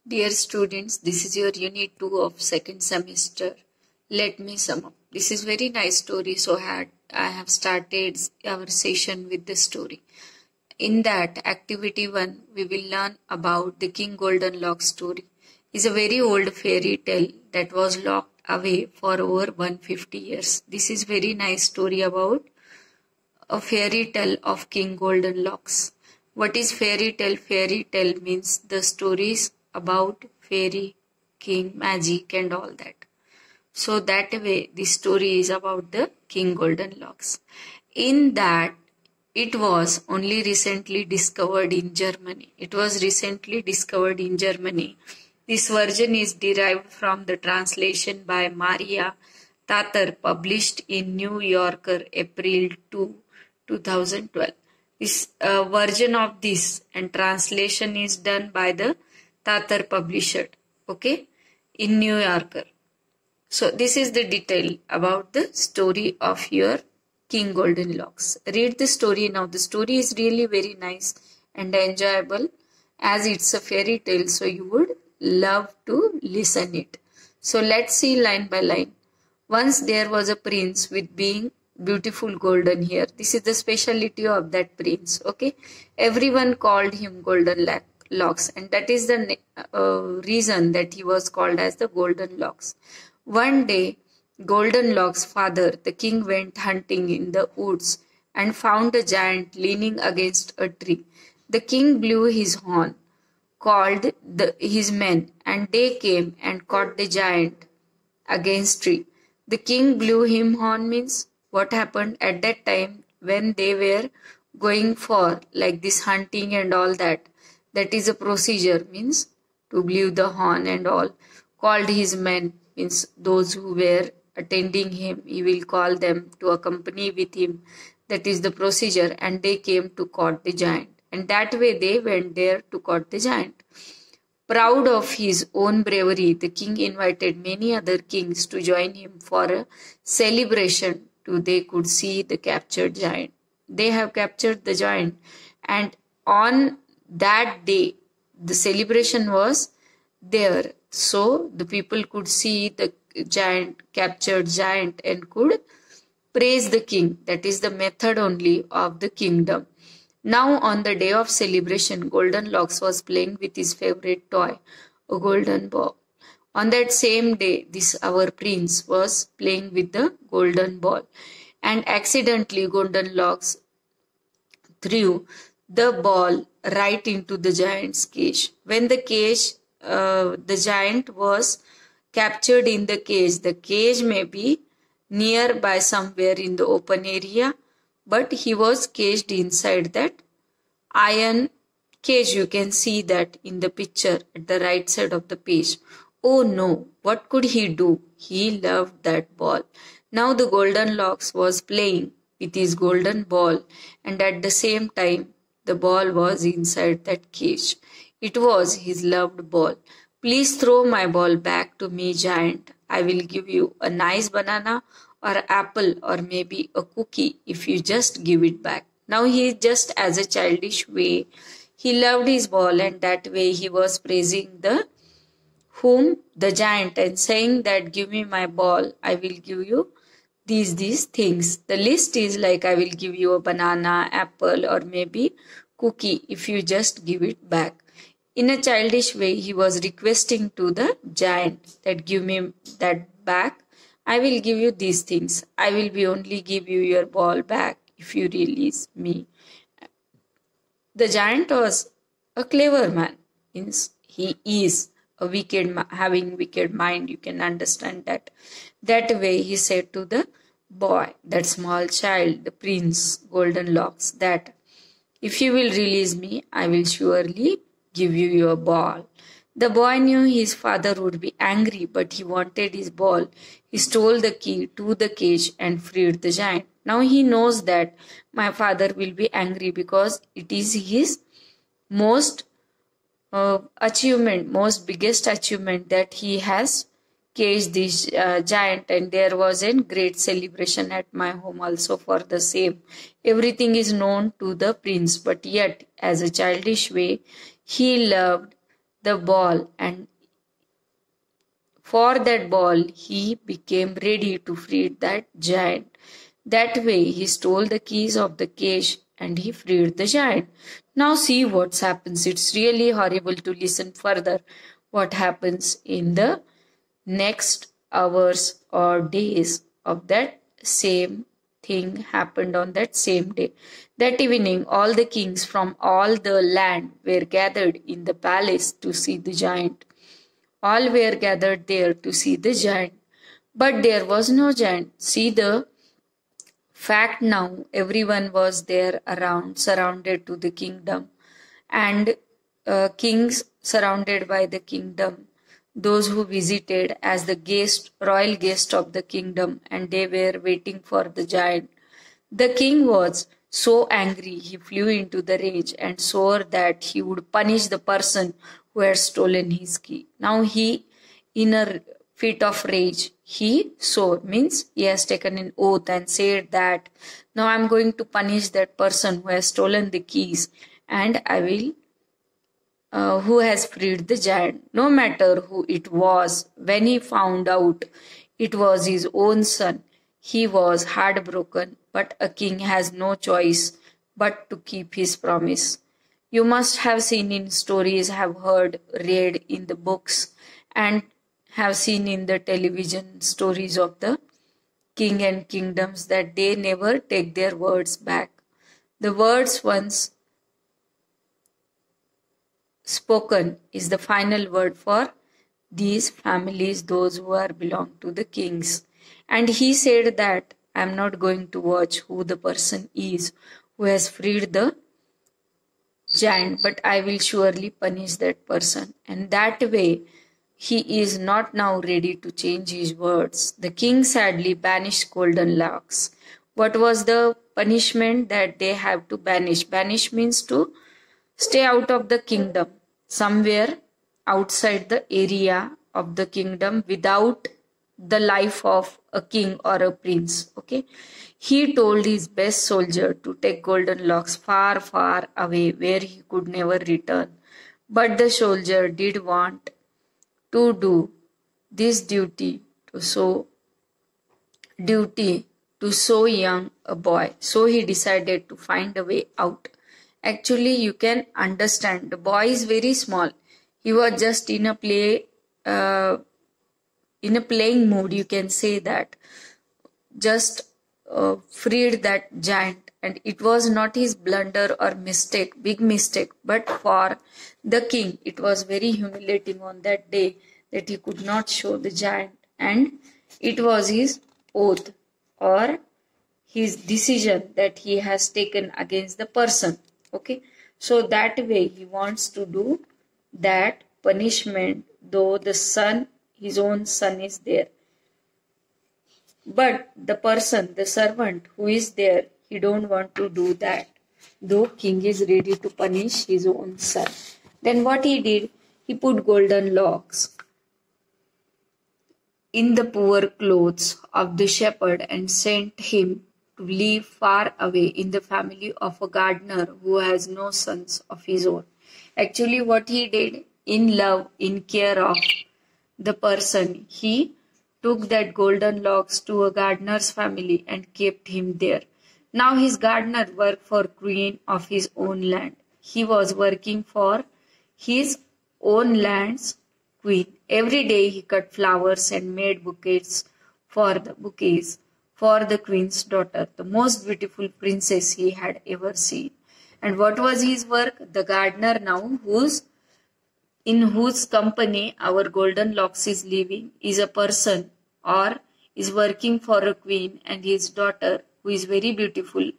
Dear students, this is your unit 2 of second semester. Let me sum up. This is very nice story, so I have started our session with the story. In that activity 1, we will learn about the King Golden Lock story. It's a very old fairy tale that was locked away for over 150 years. This is very nice story about a fairy tale of King Golden Locks. What is fairy tale? Fairy tale means the stories about fairy, king, magic and all that. So that way the story is about the King Golden Locks. In that it was only recently discovered in Germany. It was recently discovered in Germany. This version is derived from the translation by Maria Tatar published in New Yorker April 2, 2012. This version of this and translation is done by the Tatar publisher, okay, in New Yorker. So this is the detail about the story of your King Golden Locks. Read the story now. The story is really very nice and enjoyable as it's a fairy tale, so you would love to listen it. So let's see line by line. Once there was a prince with being beautiful golden hair. This is the speciality of that prince, okay. Everyone called him Golden Locks, and that is the reason that he was called as the Golden Locks. One day, Golden Locks' father, the king, went hunting in the woods and found a giant leaning against a tree. The king blew his horn, called his men, and they came and caught the giant against tree. The king blew him horn means what happened at that time when they were going for like this hunting and all that. That is a procedure, means to blow the horn and all. Called his men means those who were attending him. He will call them to accompany with him. That is the procedure, and they came to caught the giant. And that way they went there to caught the giant. Proud of his own bravery, the king invited many other kings to join him for a celebration so they could see the captured giant. They have captured the giant, and on that day the celebration was there, so the people could see the captured giant and could praise the king. That is the method only of the kingdom. Now on the day of celebration, Golden Locks was playing with his favorite toy, a golden ball. On that same day, our prince was playing with the golden ball, and accidentally Golden Locks threw the ball right into the giant's cage. When the giant was captured in the cage may be nearby somewhere in the open area, but he was caged inside that iron cage. You can see that in the picture at the right side of the page. Oh no, what could he do? He loved that ball. Now the Golden Locks was playing with his golden ball, and at the same time the ball was inside that cage. It was his loved ball. Please throw my ball back to me, giant. I will give you a nice banana or apple or maybe a cookie if you just give it back. Now he just as a childish way, he loved his ball, and that way he was praising the giant and saying that give me my ball, I will give you these things. The list is like I will give you a banana, apple or maybe cookie if you just give it back. In a childish way, he was requesting to the giant that give me that back. I will give you these things. I will be only give you your ball back if you release me. The giant was a clever man. Means he is a having wicked mind. You can understand that. That way he said to the boy, that small child, the prince Golden Locks, that if you will release me, I will surely give you your ball. The boy knew his father would be angry, but he wanted his ball. He stole the key to the cage and freed the giant. Now he knows that my father will be angry because it is his most biggest achievement that he has caged this giant, and there was a great celebration at my home also for the same. Everything is known to the prince, but yet as a childish way, he loved the ball, and for that ball he became ready to free that giant. That way he stole the keys of the cage and he freed the giant. Now see what happens. It's really horrible to listen further what happens in the next hours or days of that same thing happened on that same day. That evening all the kings from all the land were gathered in the palace to see the giant. All were gathered there to see the giant, but there was no giant. See the fact now, everyone was there around, surrounded to the kingdom, and kings surrounded by the kingdom, those who visited as the guest, royal guest of the kingdom, and they were waiting for the giant. The king was so angry, he flew into the rage and swore that he would punish the person who had stolen his key. Now he, in a fit of rage, he swore, means he has taken an oath and said that now I am going to punish that person who has stolen the keys, and I will who has freed the giant, no matter who it was. When he found out it was his own son, he was heartbroken, but a king has no choice but to keep his promise. You must have seen in stories, have heard, read in the books, and have seen in the television stories of the king and kingdoms that they never take their words back. The words once spoken is the final word for these families, those who are belong to the kings. And he said that I am not going to watch who the person is who has freed the giant, but I will surely punish that person. And that way he is not now ready to change his words. The king sadly banished golden locks. What was the punishment that they have to banish? Banish means to stay out of the kingdom, somewhere outside the area of the kingdom without the life of a king or a prince. Okay. He told his best soldier to take golden locks far, far away where he could never return. But the soldier did want to do this duty to so young a boy. So he decided to find a way out. Actually, you can understand the boy is very small. He was just in a playing mood. You can say that just freed that giant, and it was not his blunder or mistake, big mistake, but for the king it was very humiliating on that day that he could not show the giant, and it was his oath or his decision that he has taken against the person. Okay, so that way he wants to do that punishment, though the son, his own son, is there. But the person, the servant who is there, he don't want to do that, though king is ready to punish his own son. Then what he did, he put golden locks in the poor clothes of the shepherd and sent him to live far away in the family of a gardener who has no sons of his own. Actually, what he did, in love, in care of the person, he took that golden locks to a gardener's family and kept him there. Now his gardener worked for queen of his own land. He was working for his own land's queen. Every day he cut flowers and made bouquets for the queen's daughter, the most beautiful princess he had ever seen. And what was his work? The gardener now, in whose company our golden locks is living, is a person or is working for a queen and his daughter who is very beautiful,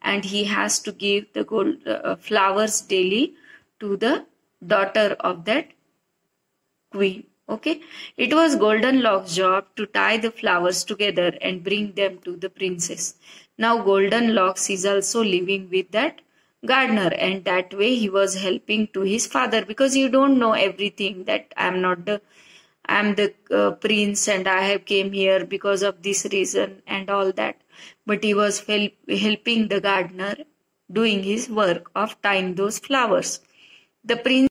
and he has to give the flowers daily to the daughter of that queen. Okay, it was golden locks' job to tie the flowers together and bring them to the princess. Now golden locks is also living with that gardener, and that way he was helping to his father, because you don't know everything, that I am the prince and I have came here because of this reason and all that. But he was helping the gardener doing his work of tying those flowers. The prince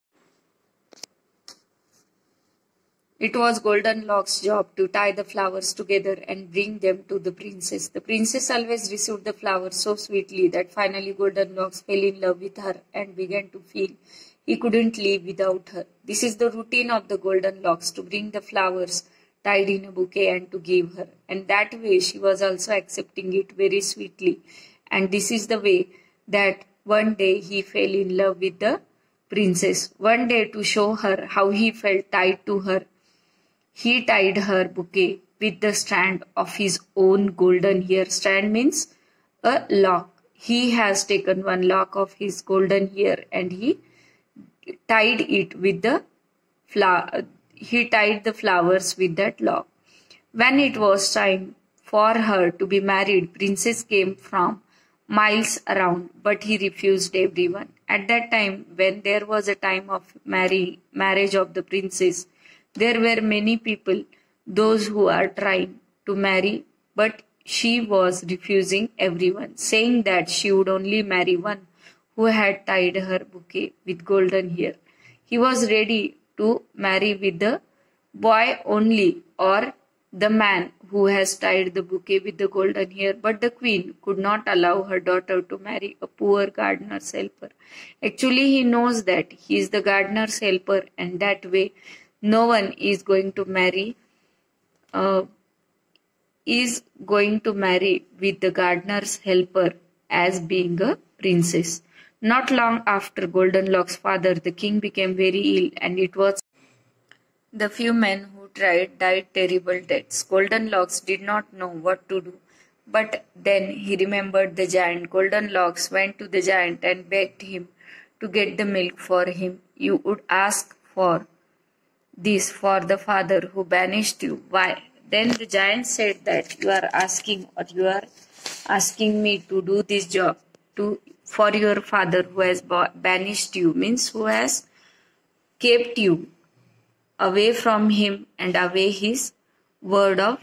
It was Goldenlock's job to tie the flowers together and bring them to the princess. The princess always received the flowers so sweetly that finally Goldenlocks fell in love with her and began to feel he couldn't live without her. This is the routine of the Goldenlocks, to bring the flowers tied in a bouquet and to give her. And that way she was also accepting it very sweetly. And this is the way that one day he fell in love with the princess. One day, to show her how he felt tied to her, he tied her bouquet with the strand of his own golden hair. Strand means a lock. He has taken one lock of his golden hair and he tied it with the he tied the flowers with that lock. When it was time for her to be married, princess came from miles around, but he refused everyone. At that time, when there was a time of marriage of the princess, there were many people, those who are trying to marry, but she was refusing everyone, saying that she would only marry one who had tied her bouquet with golden hair. He was ready to marry with the boy only, or the man who has tied the bouquet with the golden hair, but the queen could not allow her daughter to marry a poor gardener's helper. Actually, he knows that he is the gardener's helper, and that way no one is going to marry with the gardener's helper as being a princess. Not long after Goldenlock's father, the king, became very ill, and it was the few men who died terrible deaths. Goldenlocks did not know what to do. But then he remembered the giant. Goldenlocks went to the giant and begged him to get the milk for him. You would ask for this for the father who banished you. Why? Then the giant said that you are asking me to do this job for your father who has banished you, means who has kept you away from him and away his word of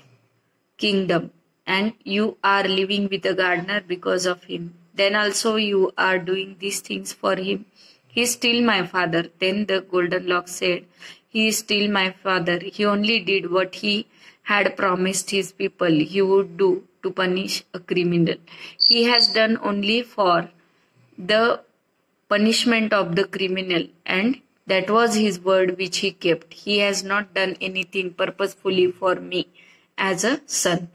kingdom, and you are living with a gardener because of him. Then also you are doing these things for him. He is still my father. Then the Goldenlock said, he is still my father. He only did what he had promised his people he would do to punish a criminal. He has done only for the punishment of the criminal, and that was his word which he kept. He has not done anything purposefully for me as a son.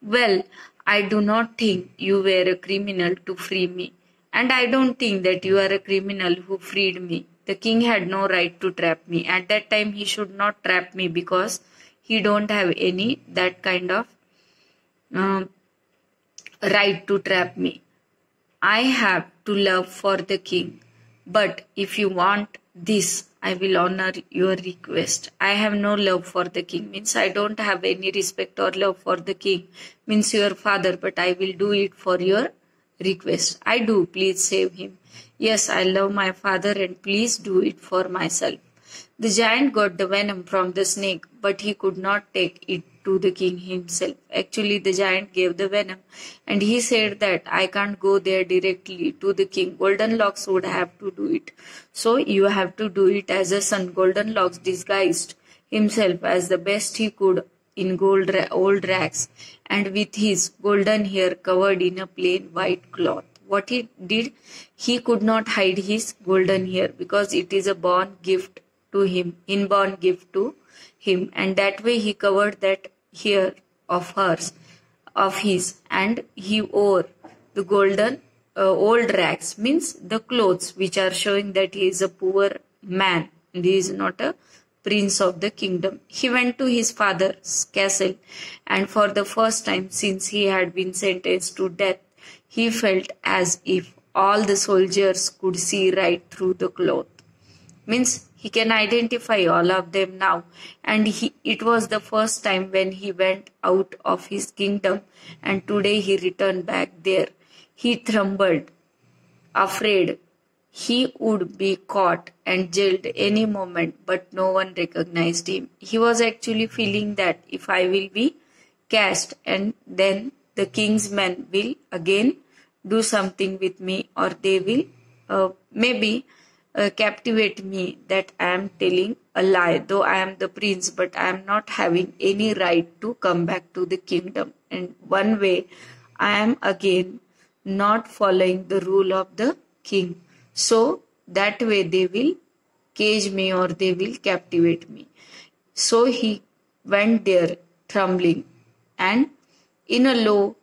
Well, I do not think you were a criminal to free me, and I don't think that you are a criminal who freed me. The king had no right to trap me. At that time, he should not trap me because he don't have any that kind of right to trap me. I have to love for the king. But if you want this, I will honor your request. I have no love for the king, means I don't have any respect or love for the king, means your father, but I will do it for your request. I do, please save him. Yes, I love my father and please do it for myself. The giant got the venom from the snake, but he could not take it to the king himself. Actually, the giant gave the venom, and he said that I can't go there directly to the king. Goldenlocks would have to do it. So you have to do it as a son. Goldenlocks disguised himself as the best he could in old rags, and with his golden hair covered in a plain white cloth. What he did, he could not hide his golden hair because it is a inborn gift to him, and that way he covered that hair of his, and he wore the golden old rags, means the clothes which are showing that he is a poor man and he is not a prince of the kingdom. He went to his father's castle, and for the first time since he had been sentenced to death, he felt as if all the soldiers could see right through the cloth. Means he can identify all of them now, and it was the first time when he went out of his kingdom, and today he returned back there. He trembled, afraid he would be caught and jailed any moment, but no one recognized him. He was actually feeling that if I will be cast, and then the king's men will again do something with me, or they will maybe captivate me that I am telling a lie, though I am the prince, but I am not having any right to come back to the kingdom. And one way I am again not following the rule of the king. So that way they will cage me or they will captivate me. So he went there trembling and in a low,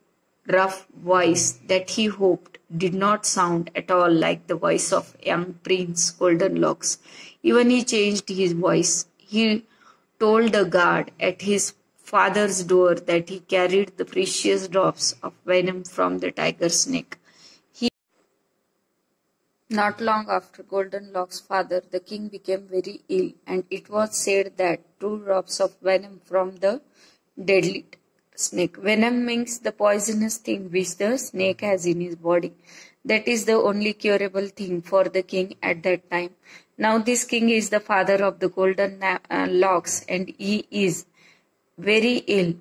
rough voice that he hoped did not sound at all like the voice of young Prince Goldenlocks. Even he changed his voice. He told the guard at his father's door that he carried the precious drops of venom from the tiger snake. Not long after Goldenlock's father, the king became very ill, and it was said that 2 drops of venom from the deadly snake. Venom means the poisonous thing which the snake has in his body. That is the only curable thing for the king at that time. Now this king is the father of the golden locks, and he is very ill,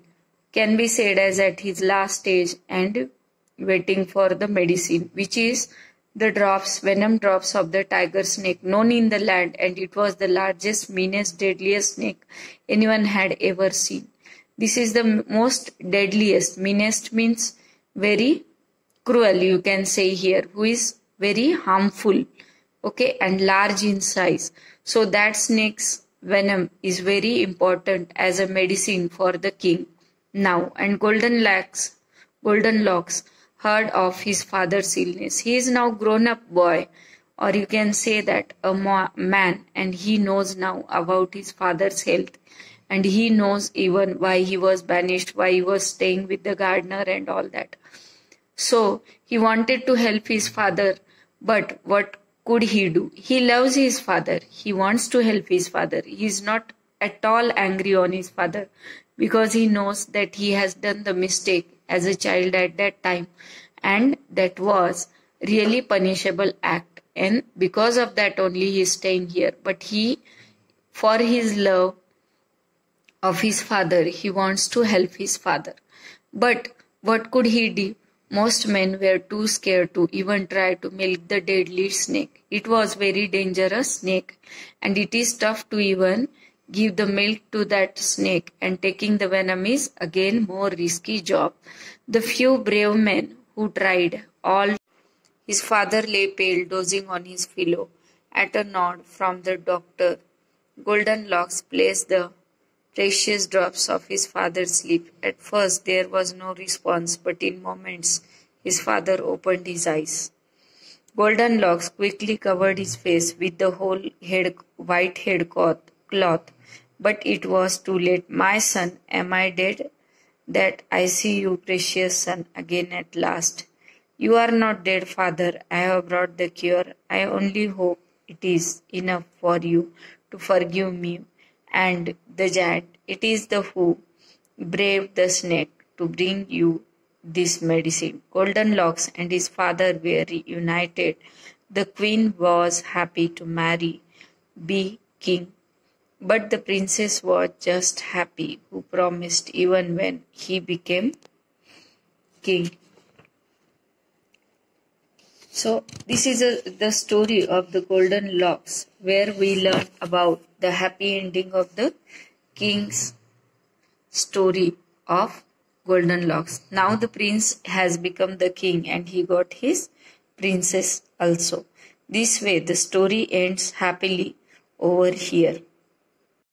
can be said as at his last stage and waiting for the medicine, which is the venom drops of the tiger snake known in the land, and it was the largest, meanest, deadliest snake anyone had ever seen. This is the most deadliest. Meanest means very cruel, you can say here, who is very harmful, okay, and large in size. So that snake's venom is very important as a medicine for the king now. And Goldenlocks heard of his father's illness. He is now grown-up boy, or you can say that a man, and he knows now about his father's health, and he knows even why he was banished, why he was staying with the gardener and all that. So he wanted to help his father, but what could he do? He loves his father. He wants to help his father. He is not at all angry on his father because he knows that he has done the mistake as a child at that time, and that was really punishable act, and because of that only he is staying here. But he, for his love of his father, he wants to help his father. But what could he do? Most men were too scared to even try to milk the deadly snake. It was very dangerous snake, and it is tough to even give the milk to that snake, and taking the venom is again more risky job. The few brave men who tried all. His father lay pale, dozing on his pillow. At a nod from the doctor, Goldenlocks placed the precious drops of his father's lip. At first there was no response, but in moments his father opened his eyes. Goldenlocks quickly covered his face with the whole white headcloth, but it was too late. "My son, am I dead? That I see you, precious son, again at last." "You are not dead, father. I have brought the cure. I only hope it is enough for you to forgive me and the giant. It is the who braved the snake to bring you this medicine." Goldenlocks and his father were reunited. The queen was happy to be king, but the princess was just happy, who promised even when he became king. So this is the story of the Goldenlocks, where we learn about the happy ending of the king's story of Goldenlocks. Now the prince has become the king, and he got his princess also. This way the story ends happily over here.